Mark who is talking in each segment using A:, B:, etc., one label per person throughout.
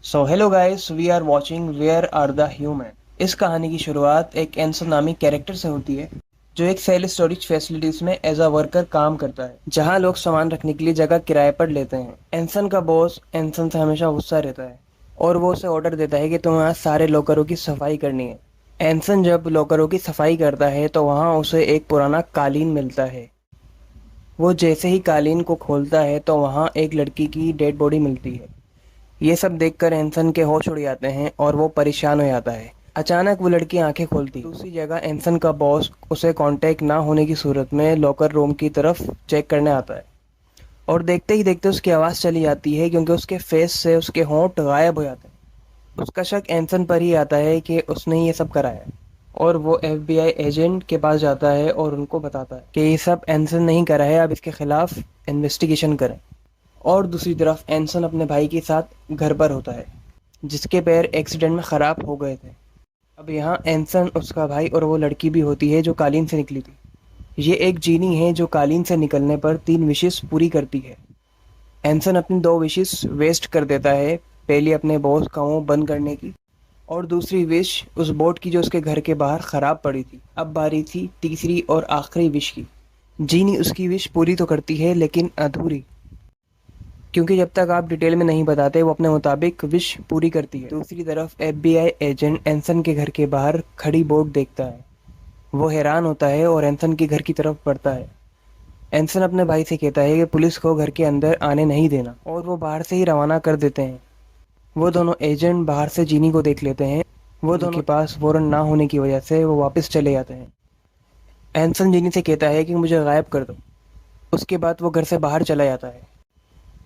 A: So hello guys, we are watching where are the human. इस कहानी की शुरुआत एक एंसन नामी कैरेक्टर से होती है जो एक सेल्फ स्टोरेज फैसिलिटीज में एज अ वर्कर काम करता है, जहां लोग सामान रखने के लिए जगह किराए पर लेते हैं। एंसन का बॉस एंसन से हमेशा गुस्सा रहता है और वो उसे ऑर्डर देता है कि तुम्हें आज सारे लॉकरों की सफाई करनी है। एंसन जब लॉकरों की सफाई करता है तो वहां उसे एक पुराना कालीन मिलता है। वो जैसे ही कालीन को खोलता है तो वहां एक लड़की की डेड बॉडी मिलती है। ये सब देखकर एंसन के होश उड़ जाते हैं और वो परेशान हो जाता है। अचानक वो लड़की आंखें खोलती। दूसरी जगह एंसन का बॉस उसे कांटेक्ट ना होने की सूरत में लॉकर रूम की तरफ चेक करने आता है और देखते ही देखते उसकी आवाज़ चली जाती है क्योंकि उसके फेस से उसके होंठ गायब हो जाते हैं। उसका शक एंसन पर ही आता है कि उसने ये सब कराया है और वो एफबीआई एजेंट के पास जाता है और उनको बताता है कि ये सब एंसन नहीं करा है, अब इसके खिलाफ इन्वेस्टिगेशन करें। और दूसरी तरफ एंसन अपने भाई के साथ घर पर होता है जिसके पैर एक्सीडेंट में ख़राब हो गए थे। अब यहाँ एंसन, उसका भाई और वो लड़की भी होती है जो कालीन से निकली थी। ये एक जीनी है जो कालीन से निकलने पर 3 विशेस पूरी करती है। एंसन अपनी 2 विशेस वेस्ट कर देता है, पहली अपने बॉस का मुंह बंद करने की और दूसरी विश उस बोट की जो उसके घर के बाहर ख़राब पड़ी थी। अब बारी थी तीसरी और आखिरी विश की। जीनी उसकी विश पूरी तो करती है लेकिन अधूरी, क्योंकि जब तक आप डिटेल में नहीं बताते वो अपने मुताबिक विश पूरी करती है। दूसरी तरफ एफबीआई एजेंट एंसन के घर के बाहर खड़ी बोट देखता है। वो हैरान होता है और एंसन के घर की तरफ बढ़ता है। एंसन अपने भाई से कहता है कि पुलिस को घर के अंदर आने नहीं देना और वो बाहर से ही रवाना कर देते हैं। वो दोनों एजेंट बाहर से जीनी को देख लेते हैं। वो दोनों के पास वारंट ना होने की वजह से वो वापस चले जाते हैं। एंसन जीनी से कहता है कि मुझे गायब कर दो। उसके बाद वो घर से बाहर चला जाता है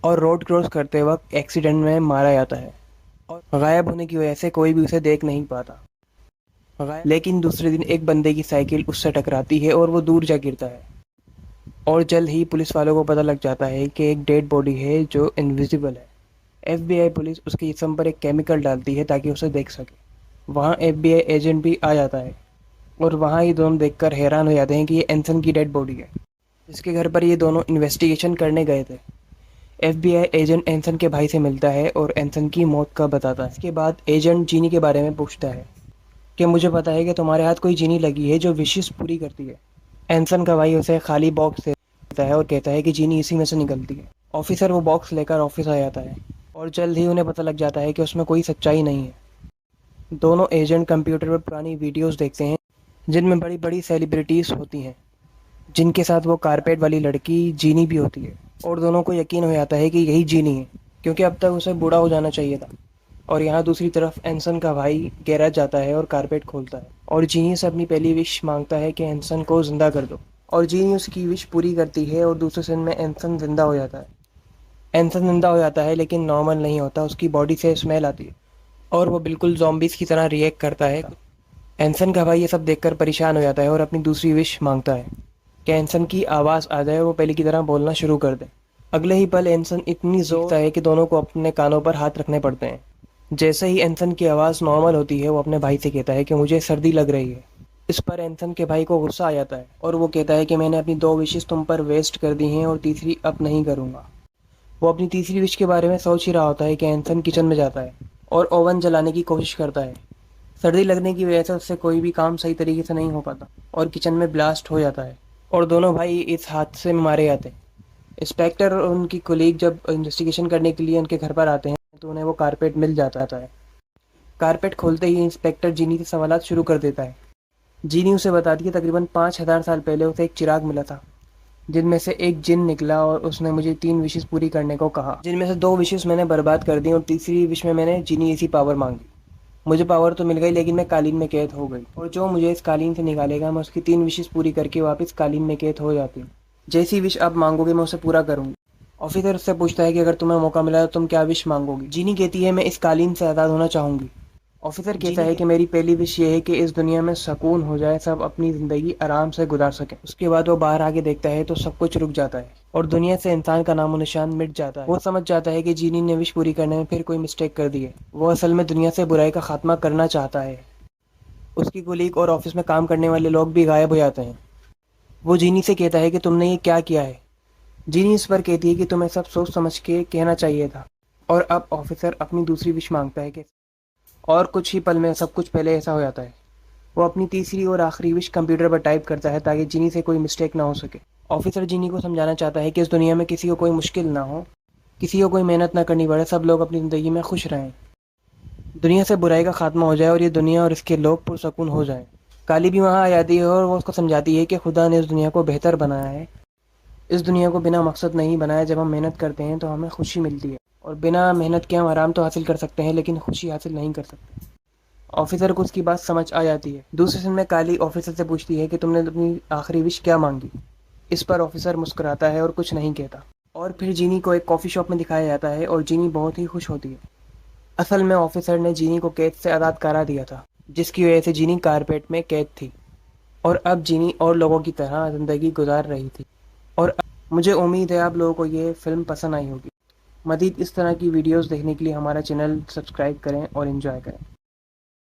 A: और रोड क्रॉस करते वक्त एक्सीडेंट में मारा जाता है और गायब होने की वजह से कोई भी उसे देख नहीं पाता। लेकिन दूसरे दिन एक बंदे की साइकिल उससे टकराती है और वो दूर जा गिरता है और जल्द ही पुलिस वालों को पता लग जाता है कि एक डेड बॉडी है जो इनविजिबल है। एफबीआई पुलिस उसके जिस्म पर एक केमिकल डालती है ताकि उसे देख सके। वहाँ एफबीआई एजेंट भी आ जाता है और वहाँ ये दोनों देखकर हैरान हो जाते हैं कि ये एंसन की डेड बॉडी है जिसके घर पर ये दोनों इन्वेस्टिगेशन करने गए थे। एफबीआई एजेंट एंसन के भाई से मिलता है और एंसन की मौत का बताता है। इसके बाद एजेंट जीनी के बारे में पूछता है कि मुझे पता है कि तुम्हारे हाथ कोई जीनी लगी है जो विशेस पूरी करती है। एंसन का भाई उसे खाली बॉक्स देता है और कहता है कि जीनी इसी में से निकलती है। ऑफिसर वो बॉक्स लेकर ऑफिस आ जाता है और जल्द ही उन्हें पता लग जाता है कि उसमें कोई सच्चाई नहीं है। दोनों एजेंट कंप्यूटर पर पुरानी वीडियोस देखते हैं जिनमें बड़ी बड़ी सेलिब्रिटीज़ होती हैं, जिनके साथ वो कारपेट वाली लड़की जीनी भी होती है। और दोनों को यकीन हो जाता है कि यही जीनी है क्योंकि अब तक उसे बूढ़ा हो जाना चाहिए था। और यहाँ दूसरी तरफ एंसन का भाई गैराज जाता है और कारपेट खोलता है और जीनी से अपनी पहली विश मांगता है कि एंसन को जिंदा कर दो। और जीनी उसकी विश पूरी करती है और दूसरे दिन में एंसन जिंदा हो जाता है। एंसन जिंदा हो जाता है लेकिन नॉर्मल नहीं होता, उसकी बॉडी से स्मेल आती है और वो बिल्कुल जॉम्बीज की तरह रिएक्ट करता है। एंसन का भाई ये सब देखकर परेशान हो जाता है और अपनी दूसरी विश मांगता है कि एंसन की आवाज़ आ जाए और वो पहले की तरह बोलना शुरू कर दे। अगले ही पल एंसन इतनी जोरता है कि दोनों को अपने कानों पर हाथ रखने पड़ते हैं। जैसे ही एंसन की आवाज़ नॉर्मल होती है वो अपने भाई से कहता है कि मुझे सर्दी लग रही है। इस पर एंसन के भाई को गुस्सा आ जाता है और वो कहता है कि मैंने अपनी 2 विशेस तुम पर वेस्ट कर दी हैं और तीसरी अब नहीं करूँगा। वो अपनी तीसरी विश के बारे में सोच ही रहा होता है कि एंसन किचन में जाता है और ओवन जलाने की कोशिश करता है। सर्दी लगने की वजह से उससे कोई भी काम सही तरीके से नहीं हो पाता और किचन में ब्लास्ट हो जाता है और दोनों भाई इस हादसे में मारे जाते हैं। इंस्पेक्टर और उनकी कोलीग जब इन्वेस्टिगेशन करने के लिए उनके घर पर आते हैं तो उन्हें वो कारपेट मिल जाता है। कारपेट खोलते ही इंस्पेक्टर जीनी से सवालात शुरू कर देता है। जीनी उसे बताती है तकरीबन 5000 साल पहले उसे एक चिराग मिला था जिनमें से एक जिन निकला और उसने मुझे 3 विशेस पूरी करने को कहा, जिनमें से 2 विशेस मैंने बर्बाद कर दी और तीसरी विश में मैंने जीनी ऐसी पावर मांगी। मुझे पावर तो मिल गई लेकिन मैं कालीन में कैद हो गई और जो मुझे इस कालीन से निकालेगा मैं उसकी 3 विशेस पूरी करके वापस कालीन में कैद हो जाती हूँ। जैसी विश आप मांगोगे मैं उसे पूरा करूँगी। ऑफिसर उससे पूछता है कि अगर तुम्हें मौका मिला तो तुम क्या विश मांगोगी। जीनी कहती है मैं इस कालीन से आज़ाद होना चाहूँगी। ऑफिसर कहता है कि मेरी पहली विश ये है कि इस दुनिया में सुकून हो जाए, सब अपनी ज़िंदगी आराम से गुजार सकें। उसके बाद वो बाहर आके देखता है तो सब कुछ रुक जाता है और दुनिया से इंसान का नामो निशान मिट जाता है। वो समझ जाता है कि जीनी ने विश पूरी करने में फिर कोई मिस्टेक कर दी है। वो असल में दुनिया से बुराई का खात्मा करना चाहता है। उसकी कोलीग और ऑफिस में काम करने वाले लोग भी गायब हो जाते हैं। वो जीनी से कहता है कि तुमने ये क्या किया है। जीनी इस पर कहती है कि तुम्हें सब सोच समझ के कहना चाहिए था। और अब ऑफिसर अपनी दूसरी विश मांगता है कि और कुछ ही पल में सब कुछ पहले ऐसा हो जाता है। वो अपनी तीसरी और आखिरी विश कंप्यूटर पर टाइप करता है ताकि जिनी से कोई मिस्टेक ना हो सके। ऑफिसर जिनी को समझाना चाहता है कि इस दुनिया में किसी को कोई मुश्किल ना हो, किसी को कोई मेहनत ना करनी पड़े, सब लोग अपनी ज़िंदगी में खुश रहें, दुनिया से बुराई का खात्मा हो जाए और ये दुनिया और इसके लोग पुरसकून हो जाएं। काली भी वहाँ आ जाती है और वो उसको समझाती है कि खुदा ने इस दुनिया को बेहतर बनाया है। इस दुनिया को बिना मकसद नहीं बनाया। जब हम मेहनत करते हैं तो हमें खुशी मिलती है, और बिना मेहनत के हम आराम तो हासिल कर सकते हैं लेकिन खुशी हासिल नहीं कर सकते। ऑफिसर को उसकी बात समझ आ जाती है। दूसरे दिन में काली ऑफिसर से पूछती है कि तुमने अपनी आखिरी विश क्या मांगी। इस पर ऑफिसर मुस्कुराता है और कुछ नहीं कहता। और फिर जीनी को एक कॉफ़ी शॉप में दिखाया जाता है और जीनी बहुत ही खुश होती है। असल में ऑफिसर ने जीनी को कैद से आज़ाद करा दिया था, जिसकी वजह से जीनी कारपेट में कैद थी और अब जीनी और लोगों की तरह ज़िंदगी गुजार रही थी। और मुझे उम्मीद है आप लोगों को ये फ़िल्म पसंद आई होगी। मज़ीद इस तरह की वीडियोस देखने के लिए हमारा चैनल सब्सक्राइब करें और एंजॉय करें।